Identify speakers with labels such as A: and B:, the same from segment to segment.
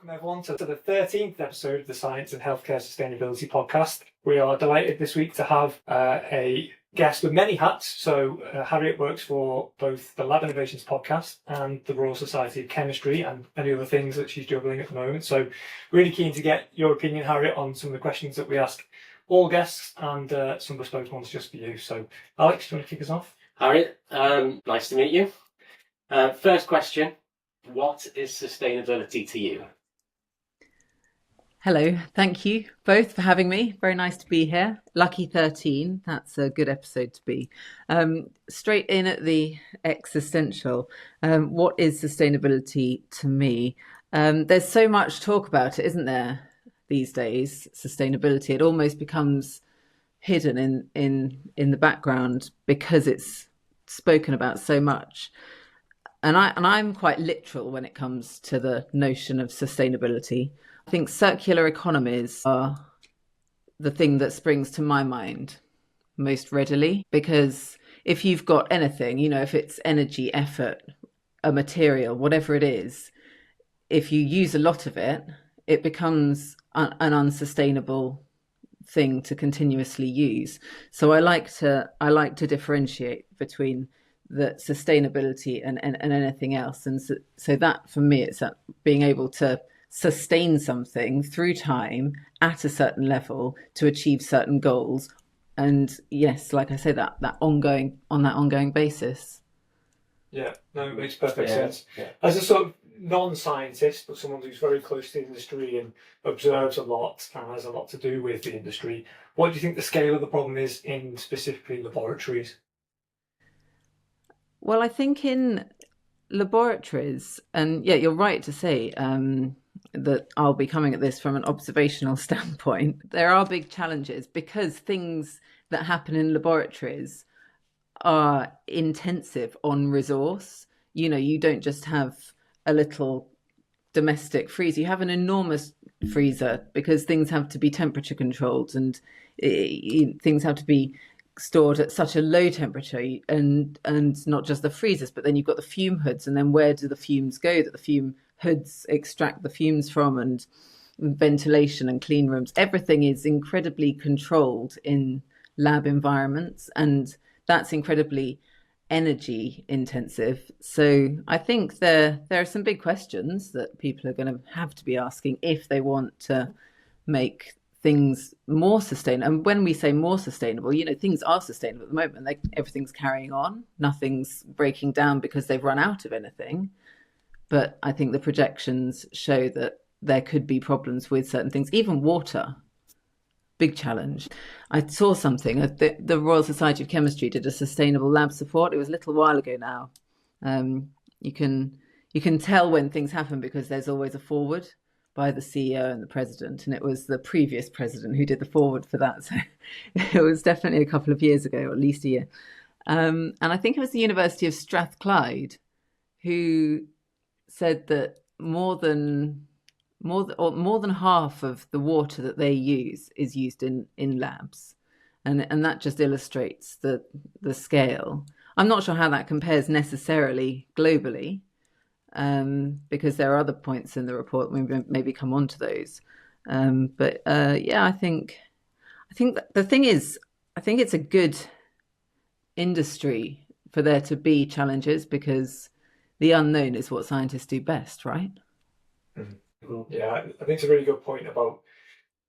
A: Welcome everyone to the 13th episode of the Science and Healthcare Sustainability Podcast. We are delighted this week to have a guest with many hats. So Harriet works for both the Lab Innovations podcast and the Royal Society of Chemistry and many other things that she's juggling at the moment. So really keen to get your opinion, Harriet, on some of the questions that we ask all guests and some bespoke ones just for you. So Alex, do you want to kick us off?
B: Harriet, nice to meet you. First question, what is sustainability to you?
C: Hello, thank you both for having me. Very nice to be here. Lucky 13, that's a good episode to be. Straight in at the existential, what is sustainability to me? There's so much talk about it, isn't there, these days, sustainability. It almost becomes hidden in the background because it's spoken about so much. And I'm quite literal when it comes to the notion of sustainability. I think circular economies are the thing that springs to my mind most readily, because if you've got anything, if it's energy, effort, a material, whatever it is, if you use a lot of it, it becomes an unsustainable thing to continuously use. So I like to differentiate between the sustainability and anything else. And so that for me, it's that being able to sustain something through time at a certain level to achieve certain goals. And yes, like I say, that ongoing basis.
A: Yeah, no, it makes perfect sense.
B: Yeah.
A: As a sort of non-scientist, but someone who's very close to the industry and observes a lot and has a lot to do with the industry, what do you think the scale of the problem is in specifically laboratories?
C: Well, I think in laboratories, and yeah, you're right to say that I'll be coming at this from an observational standpoint. There are big challenges because things that happen in laboratories are intensive on resource. You don't just have a little domestic freezer. You have an enormous freezer because things have to be temperature controlled and things have to be stored at such a low temperature, and not just the freezers, but then you've got the fume hoods, and then where do the fumes go that the fume hoods extract the fumes from, and ventilation and clean rooms. Everything is incredibly controlled in lab environments, and that's incredibly energy intensive. So I think there are some big questions that people are going to have to be asking if they want to make things more sustainable. And when we say more sustainable, things are sustainable at the moment. Everything's carrying on. Nothing's breaking down because they've run out of anything. But I think the projections show that there could be problems with certain things, even water. Big challenge. I saw something. The Royal Society of Chemistry did a sustainable lab support. It was a little while ago now. You can tell when things happen because there's always a forward by the CEO and the president, and it was the previous president who did the forward for that. So it was definitely a couple of years ago, or at least a year. And I think it was the University of Strathclyde who said that more than half of the water that they use is used in labs, and that just illustrates the scale. I'm not sure how that compares necessarily globally, because there are other points in the report. We maybe come on to those, but I think the thing is, I think it's a good industry for there to be challenges, because the unknown is what scientists do best, right?
A: Mm-hmm. Yeah, I think it's a really good point about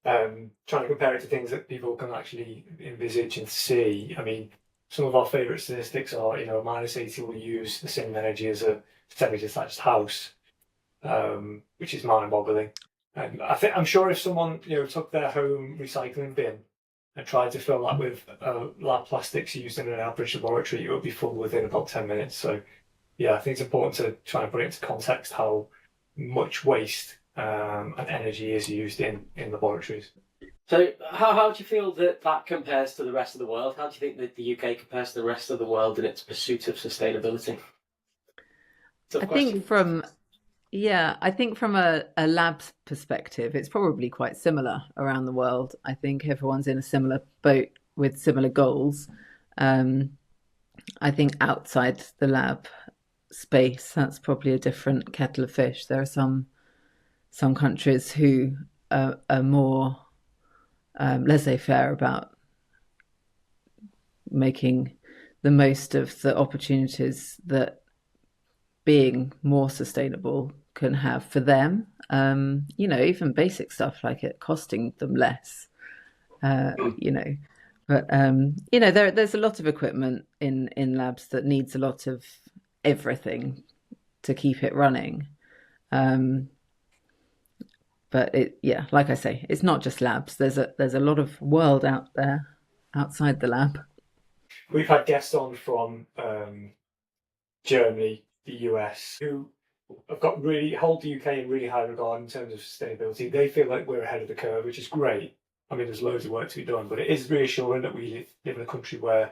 A: trying to compare it to things that people can actually envisage and see. I mean, some of our favourite statistics are, a -80 will use the same energy as a semi-detached house, which is mind-boggling. And I'm sure if someone took their home recycling bin and tried to fill that with lab plastics used in an average laboratory, it would be full within about 10 minutes. So yeah, I think it's important to try and put it into context how much waste and energy is used in laboratories.
B: So how do you feel that compares to the rest of the world? How do you think that the UK compares to the rest of the world in its pursuit of sustainability?
C: I think from a lab's perspective, it's probably quite similar around the world. I think everyone's in a similar boat with similar goals. I think outside the lab space, that's probably a different kettle of fish. There are some some countries who are more laissez-faire about making the most of the opportunities that being more sustainable can have for them. Even basic stuff like it costing them less. But there's a lot of equipment in labs that needs a lot of everything to keep it running. But like I say, it's not just labs. There's a lot of world out there outside the lab.
A: We've had guests on from Germany, the US, who have hold the UK in really high regard in terms of sustainability. They feel like we're ahead of the curve, which is great. I mean, there's loads of work to be done, but it is reassuring that we live in a country where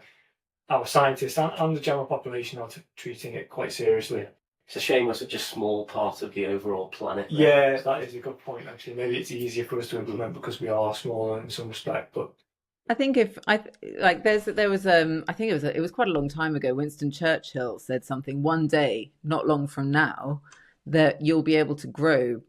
A: our scientists and the general population are treating it quite seriously.
B: It's a shame we're such a small part of the overall planet.
A: Yeah, that is a good point, actually. Maybe it's easier for us to implement because we are smaller in some respect, but
C: I think it was quite a long time ago. Winston Churchill said something one day, not long from now, that you'll be able to grow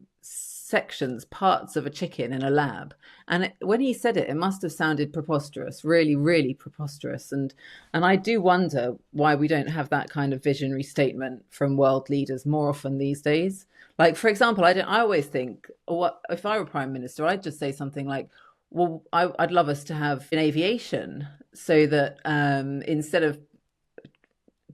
C: parts of a chicken in a lab. And when he said it, it must have sounded preposterous, really, really preposterous. And I do wonder why we don't have that kind of visionary statement from world leaders more often these days. Like, for example, I always think, if I were Prime Minister, I'd just say something like, well, I'd love us to have an aviation so that instead of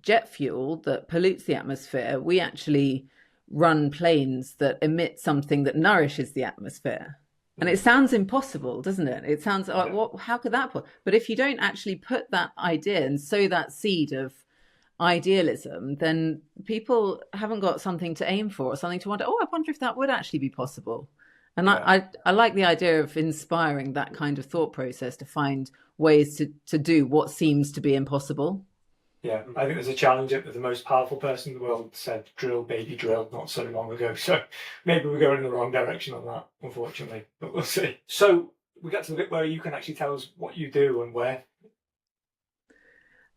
C: jet fuel that pollutes the atmosphere, we actually run planes that emit something that nourishes the atmosphere. And it sounds impossible, doesn't it? It sounds like, how could that be? But if you don't actually put that idea and sow that seed of idealism, then people haven't got something to aim for, or something to wonder, I wonder if that would actually be possible. And I like the idea of inspiring that kind of thought process to find ways to do what seems to be impossible.
A: Yeah, I think there's a challenge that the most powerful person in the world said, drill, baby, drill, not so long ago. So maybe we're going in the wrong direction on that, unfortunately, but we'll see. So we get to the bit where you can actually tell us what you do and where.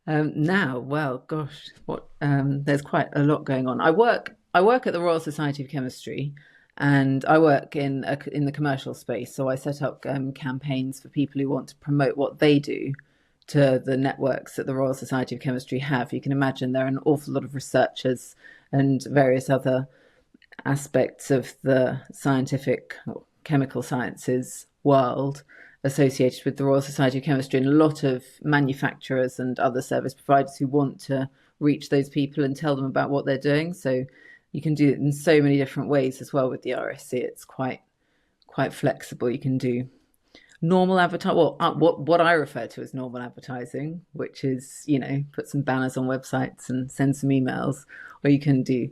A: There's quite a lot going on. I work at the Royal Society of Chemistry, and I work in the commercial space. So I set up campaigns for people who want to promote what they do to the networks that the Royal Society of Chemistry have. You can imagine there are an awful lot of researchers and various other aspects of the scientific or chemical sciences world associated with the Royal Society of Chemistry, and a lot of manufacturers and other service providers who want to reach those people and tell them about what they're doing. So you can do it in so many different ways as well with the RSC. It's quite flexible. You can do normal advertising, what I refer to as normal advertising, which is, put some banners on websites and send some emails, or you can do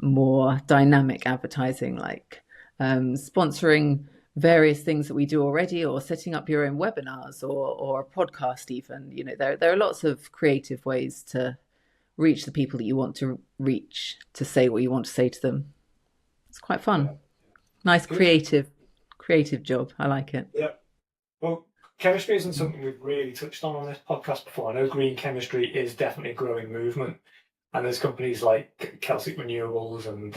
A: more dynamic advertising, like sponsoring various things that we do already, or setting up your own webinars or a podcast even. There are lots of creative ways to reach the people that you want to reach, to say what you want to say to them. It's quite fun. Yeah. Nice creative job. I like it. Yeah. Well, chemistry isn't something we've really touched on this podcast before. I know green chemistry is definitely a growing movement, and there's companies like Celtic Renewables and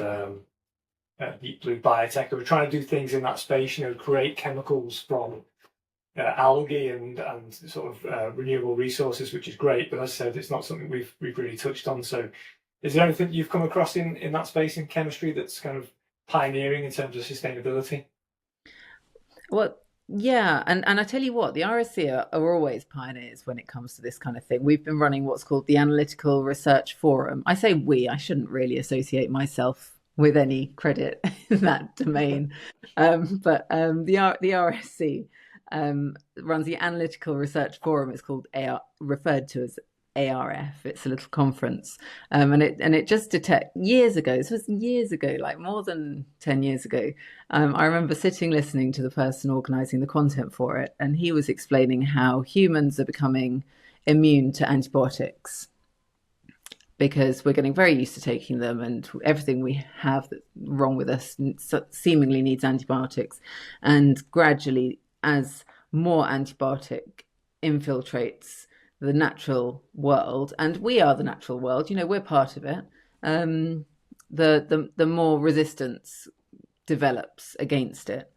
A: Deep Blue Biotech who are trying to do things in that space. Create chemicals from algae and sort of renewable resources, which is great. But as I said, it's not something we've really touched on. So, is there anything you've come across in that space in chemistry that's kind of pioneering in terms of sustainability?
C: Well, yeah, and I tell you what, the RSC are always pioneers when it comes to this kind of thing. We've been running what's called the Analytical Research Forum. I say we, I shouldn't really associate myself with any credit in that domain. But the RSC runs the Analytical Research Forum. It's called referred to as ARF. It's a little conference, and it just years ago. This was years ago, like more than 10 years ago. I remember listening to the person organising the content for it, and he was explaining how humans are becoming immune to antibiotics because we're getting very used to taking them, and everything we have that's wrong with us seemingly needs antibiotics. And gradually, as more antibiotic infiltrates the natural world, and we are the natural world, we're part of it, the more resistance develops against it.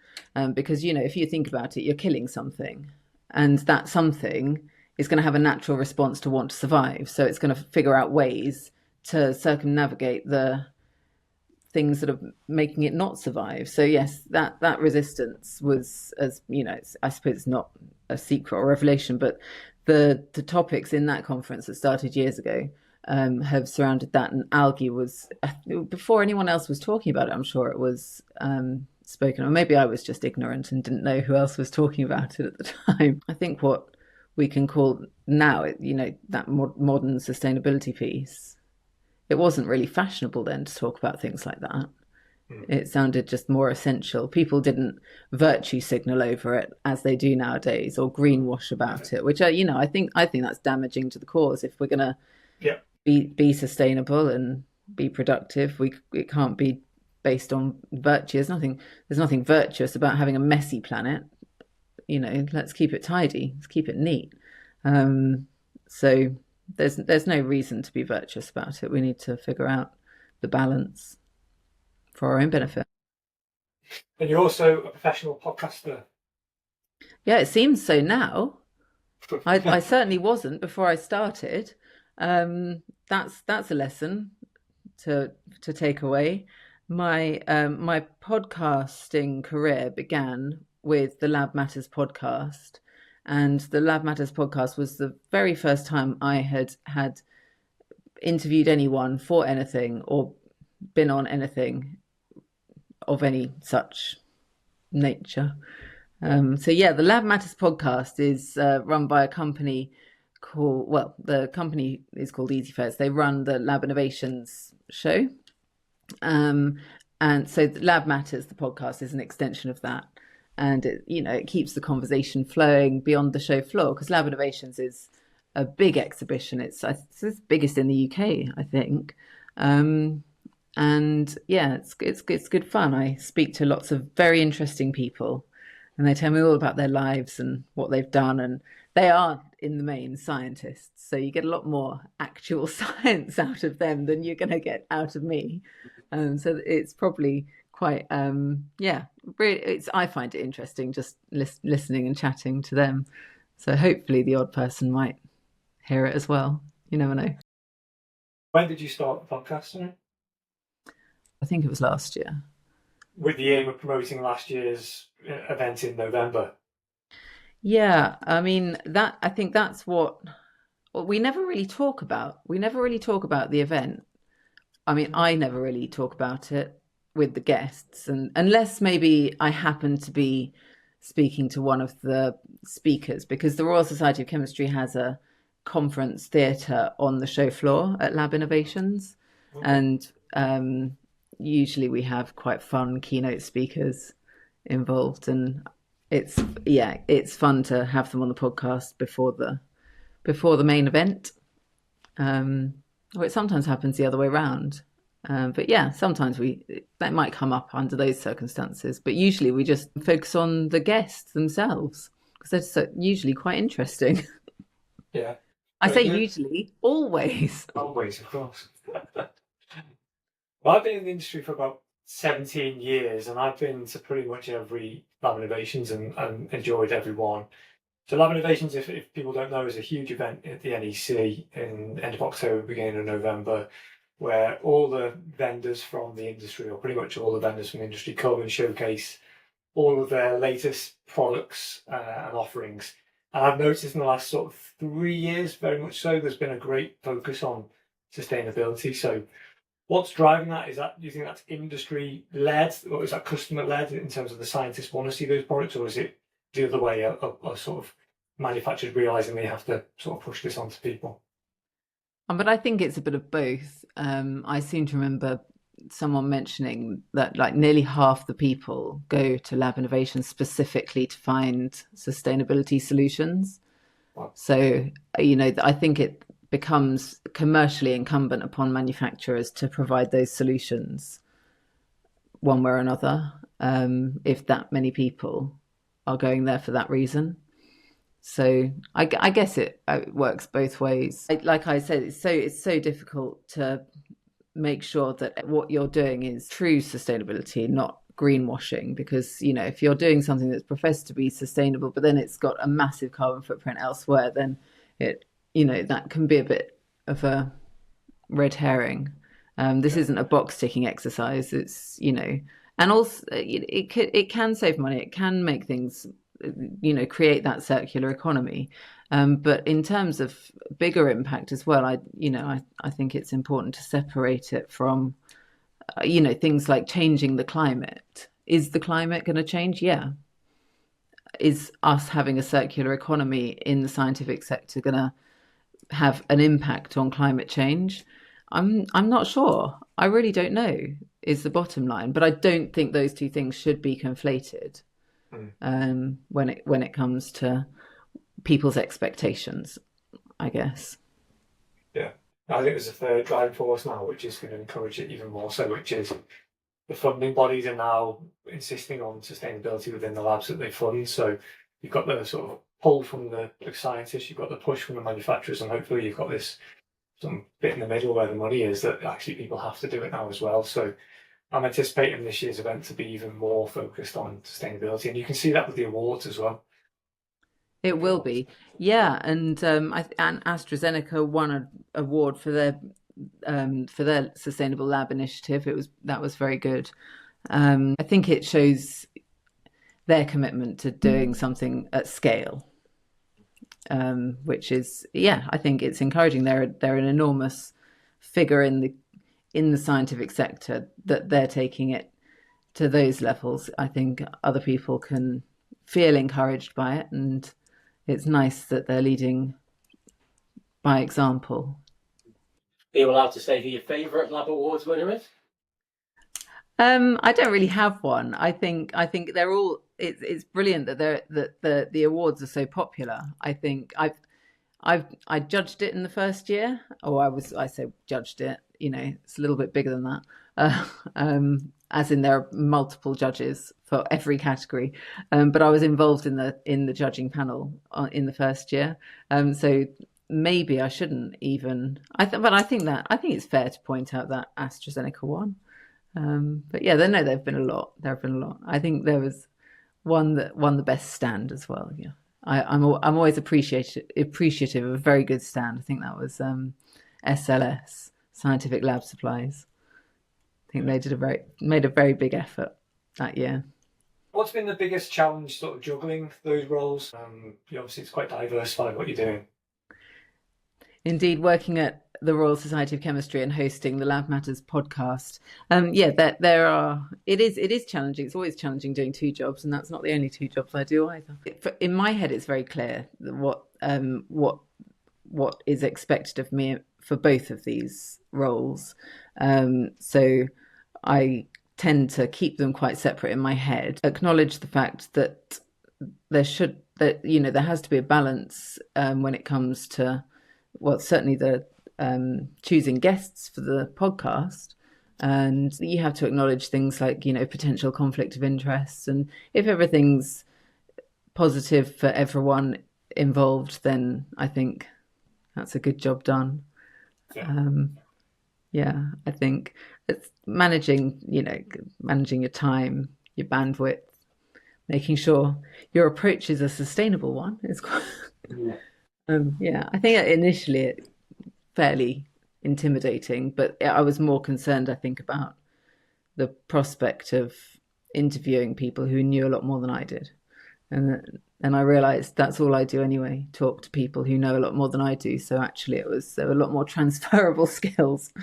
C: Because, if you think about it, you're killing something, and that something is going to have a natural response to want to survive. So it's going to figure out ways to circumnavigate the things that are making it not survive. So yes, that resistance was, as I suppose it's not a secret or revelation, but the topics in that conference that started years ago have surrounded that, and algae was, before anyone else was talking about it, I'm sure it was spoken, or maybe I was just ignorant and didn't know who else was talking about it at the time. I think what we can call now, that modern sustainability piece, it wasn't really fashionable then to talk about things like that. It sounded just more essential. People didn't virtue signal over it as they do nowadays, or greenwash about it, which I think that's damaging to the cause. If we're going to be sustainable and be productive, it can't be based on virtue. There's nothing virtuous about having a messy planet. Let's keep it tidy. Let's keep it neat. So there's no reason to be virtuous about it. We need to figure out the balance for our own benefit.
A: And you're also a professional podcaster.
C: Yeah, it seems so now. I certainly wasn't before I started. That's a lesson to take away. My podcasting career began with the Lab Matters podcast, and the Lab Matters podcast was the very first time I had interviewed anyone for anything or been on anything of any such nature. The Lab Matters podcast is run by a company the company is called Easy Fairs. They run the Lab Innovations show. And so Lab Matters, the podcast, is an extension of that. And it keeps the conversation flowing beyond the show floor, because Lab Innovations is a big exhibition. It's the biggest in the UK, I think. It's good fun. I speak to lots of very interesting people, and they tell me all about their lives and what they've done. And they are, in the main, scientists. So you get a lot more actual science out of them than you're going to get out of me. So it's probably quite, really, I find it interesting just listening and chatting to them. So hopefully the odd person might hear it as well. You never know.
A: When did you start the podcast?
C: I think it was last year.
A: With the aim of promoting last year's event in November.
C: Yeah, I mean, I think that's what we never really talk about. We never really talk about the event. I mean, I never really talk about it with the guests, and unless maybe I happen to be speaking to one of the speakers, because the Royal Society of Chemistry has a conference theatre on the show floor at Lab Innovations. Okay. And usually we have quite fun keynote speakers involved, and it's fun to have them on the podcast before the main event. Or it sometimes happens the other way around. But yeah, sometimes that might come up under those circumstances. But usually we just focus on the guests themselves, because they're usually quite interesting.
A: Yeah.
C: I say usually, always.
A: Always, of course. Well, I've been in the industry for about 17 years, and I've been to pretty much every Lab Innovations and enjoyed every one. So Lab Innovations, if people don't know, is a huge event at the NEC in end of October, beginning of November, where all the vendors from the industry, or pretty much all the vendors from the industry, come and showcase all of their latest products and offerings. And I've noticed in the last sort of 3 years, very much so, there's been a great focus on sustainability. So what's driving that? Do you think that's industry-led, or is that customer-led in terms of the scientists want to see those products, or is it the other way, a sort of manufacturers realising they have to sort of push this onto people?
C: But I think it's a bit of both. I seem to remember someone mentioning that like nearly half the people go to Lab Innovation specifically to find sustainability solutions. Wow. So, I think it becomes commercially incumbent upon manufacturers to provide those solutions one way or another, if that many people are going there for that reason. So I guess it works both ways. Like I said, it's so difficult to make sure that what you're doing is true sustainability, not greenwashing, because if you're doing something that's professed to be sustainable but then it's got a massive carbon footprint elsewhere, then that can be a bit of a red herring. This isn't a box ticking exercise. It's and also it can save money. It can make things create that circular economy. But in terms of bigger impact as well, I think it's important to separate it from things like changing the climate. Is the climate going to change? Yeah. Is us having a circular economy in the scientific sector going to have an impact on climate change? I'm not sure. I really don't know, is the bottom line. But I don't think those two things should be conflated when it comes to people's expectations, I guess.
A: Yeah. I think there's a third driving force now, which is going to encourage it even more so, which is the funding bodies are now insisting on sustainability within the labs that they fund. So you've got the sort of pull from the scientists, you've got the push from the manufacturers, and hopefully you've got this some bit in the middle where the money is, that actually people have to do it now as well. So I'm anticipating this year's event to be even more focused on sustainability, and you can see that with the awards as well.
C: It will be, yeah. And and AstraZeneca won an award for their Sustainable Lab initiative. That was very good. I think it shows their commitment to doing something at scale, which is, I think it's encouraging. They're an enormous figure in the scientific sector, that they're taking it to those levels. I think other people can feel encouraged by it, and it's nice that they're leading by example.
B: Are you allowed to say who your favourite Lab Awards winner is?
C: I don't really have one. I think they're all. It's brilliant that the awards are so popular. I think I judged it in the first year. I say judged it. It's a little bit bigger than that. As in, there are multiple judges for every category. But I was involved in the judging panel in the first year. So maybe I shouldn't even. But I think it's fair to point out that AstraZeneca won. But yeah, there have been a lot. I think there was one that won the best stand as well. Yeah, I'm always appreciative of a very good stand. I think that was SLS, Scientific Lab Supplies. I think they made a very big effort that year.
A: What's been the biggest challenge, sort of juggling those roles? Obviously it's quite diversified what you're doing.
C: Indeed, working at the Royal Society of Chemistry and hosting the Lab Matters podcast. It is challenging. It's always challenging doing two jobs, and that's not the only two jobs I do either. In my head, it's very clear what is expected of me for both of these roles. So I tend to keep them quite separate in my head. Acknowledge the fact that there has to be a balance when it comes to, well, certainly the choosing guests for the podcast, and you have to acknowledge things like potential conflict of interest, and if everything's positive for everyone involved, then I think that's a good job done. I think it's managing your time, your bandwidth, making sure your approach is a sustainable one is quite I think initially it fairly intimidating, but I was more concerned, I think, about the prospect of interviewing people who knew a lot more than I did, and I realized that's all I do anyway, talk to people who know a lot more than I do. So actually there were a lot more transferable skills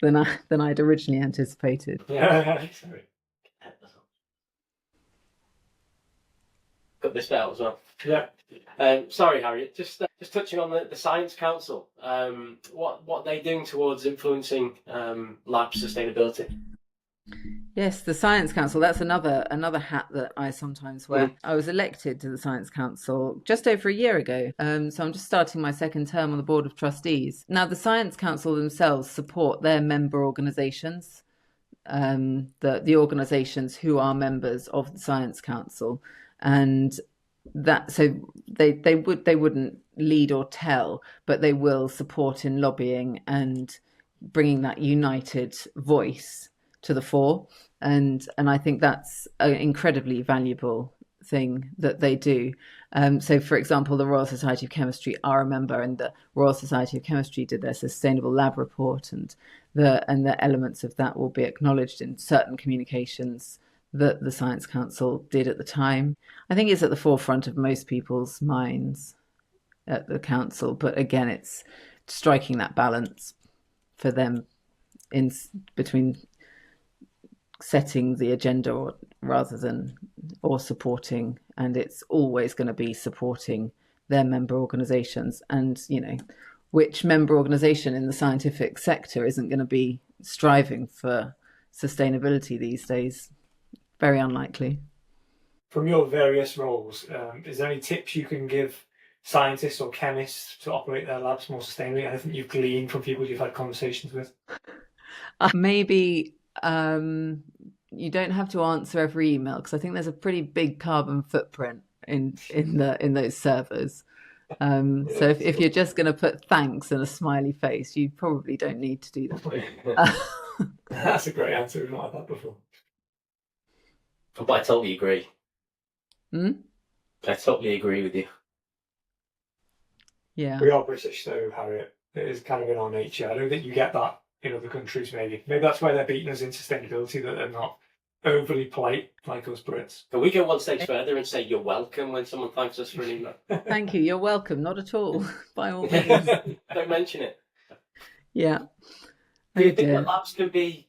C: than I'd originally anticipated.
A: Yeah, sorry.
B: Got this bit out as well.
A: Yeah.
B: Sorry, Harriet. Just touching on the Science Council. What are they doing towards influencing lab sustainability?
C: Yes, the Science Council. That's another hat that I sometimes wear. I was elected to the Science Council just over a year ago. So I'm just starting my second term on the Board of Trustees. Now, the Science Council themselves support their member organisations, the organisations who are members of the Science Council, and that so they wouldn't lead or tell, but they will support in lobbying and bringing that united voice to the fore. and I think that's an incredibly valuable thing that they do. So, for example, the Royal Society of Chemistry are a member, and the Royal Society of Chemistry did their Sustainable Lab Report, and the elements of that will be acknowledged in certain communications that the Science Council did at the time. I think it's at the forefront of most people's minds at the council, but again, it's striking that balance for them in between setting the agenda rather than or supporting, and it's always going to be supporting their member organizations. And which member organization in the scientific sector isn't going to be striving for sustainability these days? Very unlikely.
A: From your various roles, is there any tips you can give scientists or chemists to operate their labs more sustainably? Anything you've gleaned from people you've had conversations with?
C: Maybe you don't have to answer every email, because I think there's a pretty big carbon footprint in those servers. So if you're just going to put thanks and a smiley face, you probably don't need to do that.
A: That's a great answer. We've not had that before.
B: But I totally agree. I totally agree with you.
C: Yeah.
A: We are British, though, Harriet. It is kind of in our nature. I don't think you get that in other countries, maybe. Maybe that's where they're beating us in sustainability, that they're not overly polite like us Brits.
B: Can we go one stage further and say you're welcome when someone thanks us for an email?
C: Thank you. You're welcome. Not at all. By all means.
B: Don't mention it.
C: Yeah.
B: Do you think that labs can be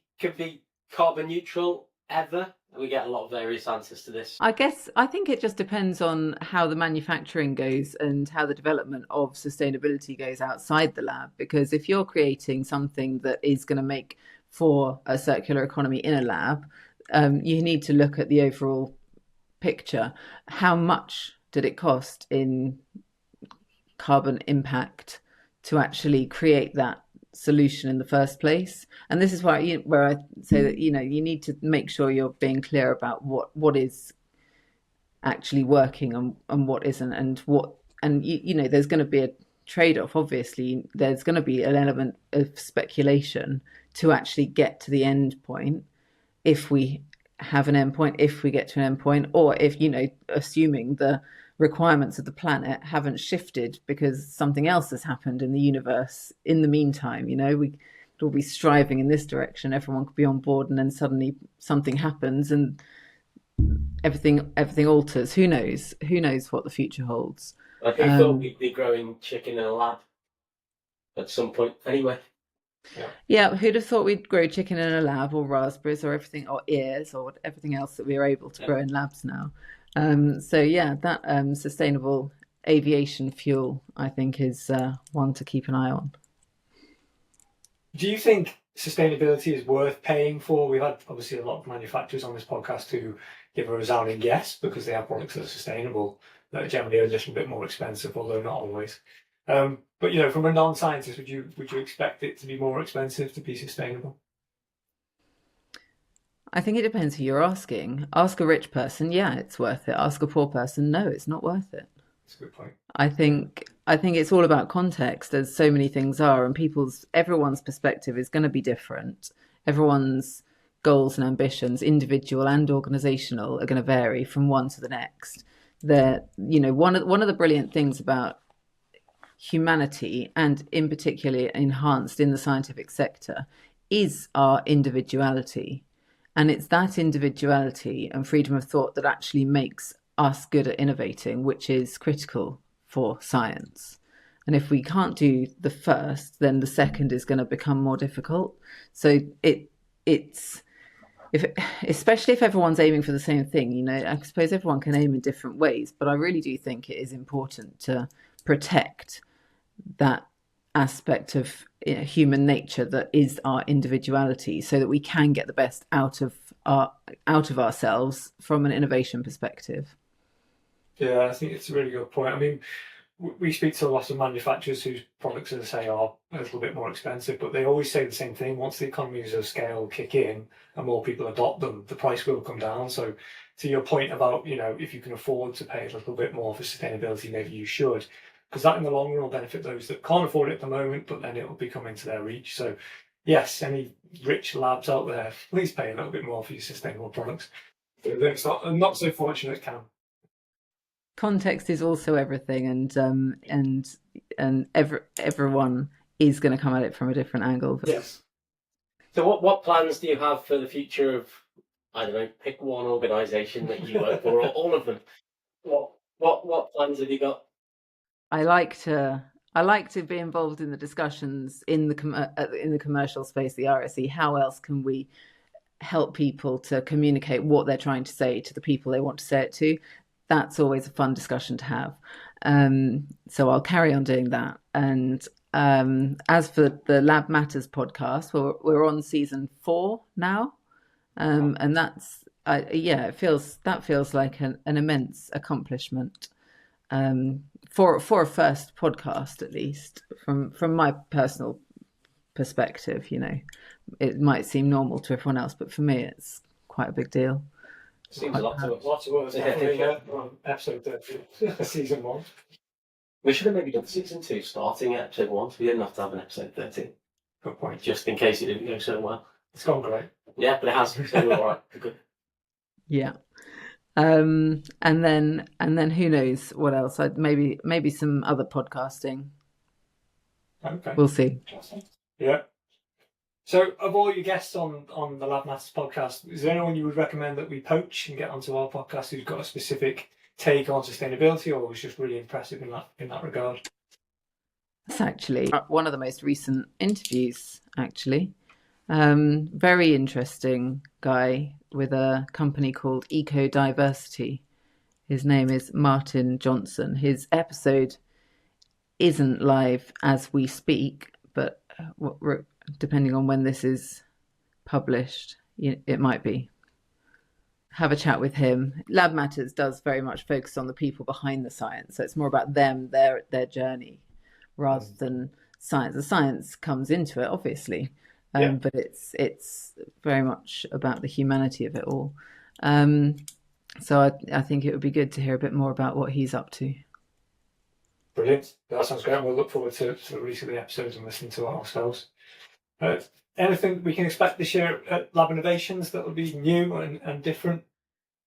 B: carbon neutral ever? We get a lot of various answers to this.
C: I think it just depends on how the manufacturing goes and how the development of sustainability goes outside the lab. Because if you're creating something that is going to make for a circular economy in a lab, you need to look at the overall picture. How much did it cost in carbon impact to actually create that solution in the first place? And this is where I say that you need to make sure you're being clear about what is actually working and what isn't, and there's going to be a trade-off. Obviously, there's going to be an element of speculation to actually get to the end point, if we have an end point, if we get to an end point, or if assuming the requirements of the planet haven't shifted because something else has happened in the universe in the meantime. We'd all be striving in this direction, everyone could be on board, and then suddenly something happens and everything alters. Who knows what the future holds.
B: I thought we'd be growing chicken in a lab at some point anyway.
C: Yeah, who'd have thought we'd grow chicken in a lab, or raspberries, or everything, or ears, or everything else that we are able to grow in labs now. That sustainable aviation fuel, I think, is one to keep an eye on.
A: Do you think sustainability is worth paying for? We've had obviously a lot of manufacturers on this podcast who give a resounding yes, because they have products that are sustainable, that are generally a little bit more expensive, although not always. But from a non-scientist, would you expect it to be more expensive to be sustainable?
C: I think it depends who you're asking. Ask a rich person, yeah, it's worth it. Ask a poor person, no, it's not worth it.
A: That's a good point.
C: I think it's all about context, as so many things are, and everyone's perspective is going to be different. Everyone's goals and ambitions, individual and organizational, are going to vary from one to the next. One of the brilliant things about humanity, and in particular enhanced in the scientific sector, is our individuality. And it's that individuality and freedom of thought that actually makes us good at innovating, which is critical for science. And if we can't do the first, then the second is going to become more difficult. So especially if everyone's aiming for the same thing, I suppose everyone can aim in different ways, but I really do think it is important to protect that aspect of human nature that is our individuality, so that we can get the best out of ourselves from an innovation perspective.
A: Yeah, I think it's a really good point. I mean, we speak to a lot of manufacturers whose products, as I say, are a little bit more expensive, but they always say the same thing. Once the economies of scale kick in and more people adopt them, the price will come down. So to your point about, if you can afford to pay a little bit more for sustainability, maybe you should, because that in the long run will benefit those that can't afford it at the moment, but then it will be coming to their reach. So yes, any rich labs out there, please pay a little bit more for your sustainable products. But it's not so fortunate can.
C: Context is also everything, and everyone is going to come at it from a different angle.
B: Yes. So what plans do you have for the future of, I don't know, pick one organisation that you work for, or all of them? What plans have you got?
C: I like to be involved in the discussions in the commercial space, the RSC. How else can we help people to communicate what they're trying to say to the people they want to say it to? That's always a fun discussion to have. So I'll carry on doing that. And as for the Lab Matters podcast, we're on season 4 now, and that's it feels like an immense accomplishment for a first podcast, at least from my personal perspective. It might seem normal to everyone else, but for me, it's quite a big deal.
B: Seems a lot to us.
A: Lots of work, definitely, on episode 30, season 1.
B: We should have maybe done season 2 starting at episode 1, so we didn't have to have an episode 30.
A: Good point.
B: Just in case it didn't go so well.
A: It's gone great.
B: Yeah, but it has. So we're all right. We're good.
C: Yeah. And then who knows what else? Maybe some other podcasting.
A: Okay.
C: We'll see.
A: Yeah. So, of all your guests on the Lab Matters podcast, is there anyone you would recommend that we poach and get onto our podcast who's got a specific take on sustainability, or was just really impressive in that regard?
C: That's actually one of the most recent interviews. Actually, very interesting guy with a company called Eco Diversity. His name is Martin Johnson. His episode isn't live as we speak, but depending on when this is published, it might be. Have a chat with him. Lab Matters does very much focus on the people behind the science, so it's more about them, their journey, rather than science. The science comes into it, obviously, but it's very much about the humanity of it all. So I think it would be good to hear a bit more about what he's up to.
A: Brilliant. That sounds great. We'll look forward to releasing the episodes and listening to it ourselves. Anything we can expect this year at Lab Innovations that will be new and different?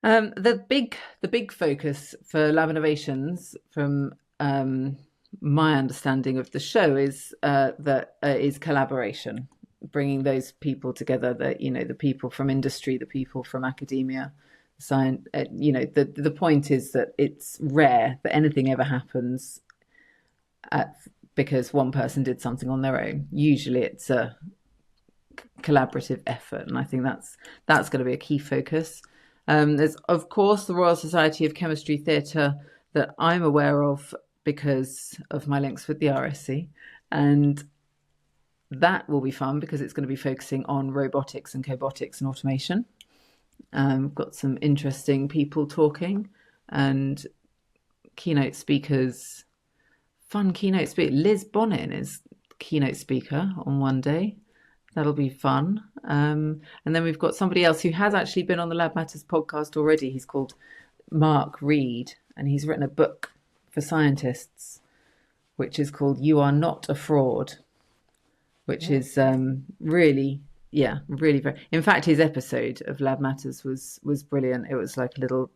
C: The big focus for Lab Innovations, from my understanding of the show, is is collaboration, bringing those people together. The people from industry, the people from academia, science. The point is that it's rare that anything ever happens because one person did something on their own. Usually, it's a collaborative effort, and I think that's going to be a key focus. There's of course the Royal Society of Chemistry Theatre that I'm aware of because of my links with the RSC, and that will be fun because it's going to be focusing on robotics and cobotics and automation. We've got some interesting people talking and keynote speakers. Fun keynote speaker. Liz Bonin is keynote speaker on one day. That'll be fun. And then we've got somebody else who has actually been on the Lab Matters podcast already. He's called Mark Reed, and he's written a book for scientists, which is called You Are Not a Fraud, which is really very... In fact, his episode of Lab Matters was brilliant. It was like a little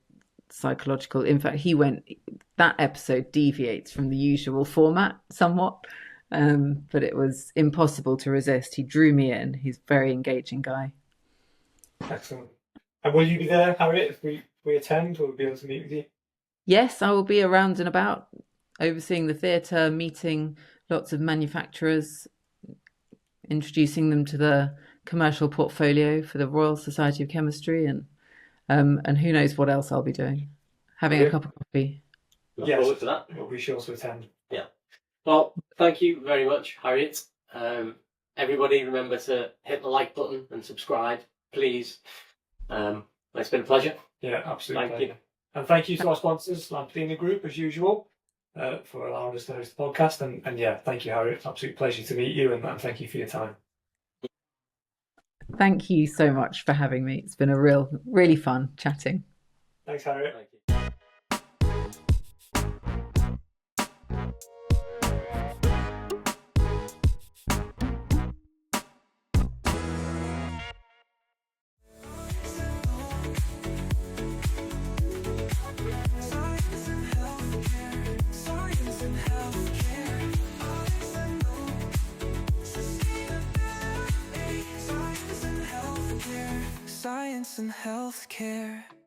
C: psychological... In fact, that episode deviates from the usual format somewhat. But it was impossible to resist. He drew me in. He's a very engaging guy.
A: Excellent. And will you be there, Harriet, if we attend? Will we be able to meet with you?
C: Yes, I will be around and about, overseeing the theatre, meeting lots of manufacturers, introducing them to the commercial portfolio for the Royal Society of Chemistry, and who knows what else I'll be doing. Having a cup of coffee.
B: Look forward to that.
A: We'll be sure to attend.
B: Yeah. Well, thank you very much, Harriet. Everybody remember to hit the like button and subscribe, please. It's been a pleasure.
A: Yeah, absolutely.
B: Thank you.
A: And thank you to our sponsors, Lampadina Group, as usual, for allowing us to host the podcast. And yeah, thank you, Harriet. Absolute pleasure to meet you, and thank you for your time.
C: Thank you so much for having me. It's been a really fun chatting.
A: Thanks, Harriet.
B: Thank you.
D: science and healthcare.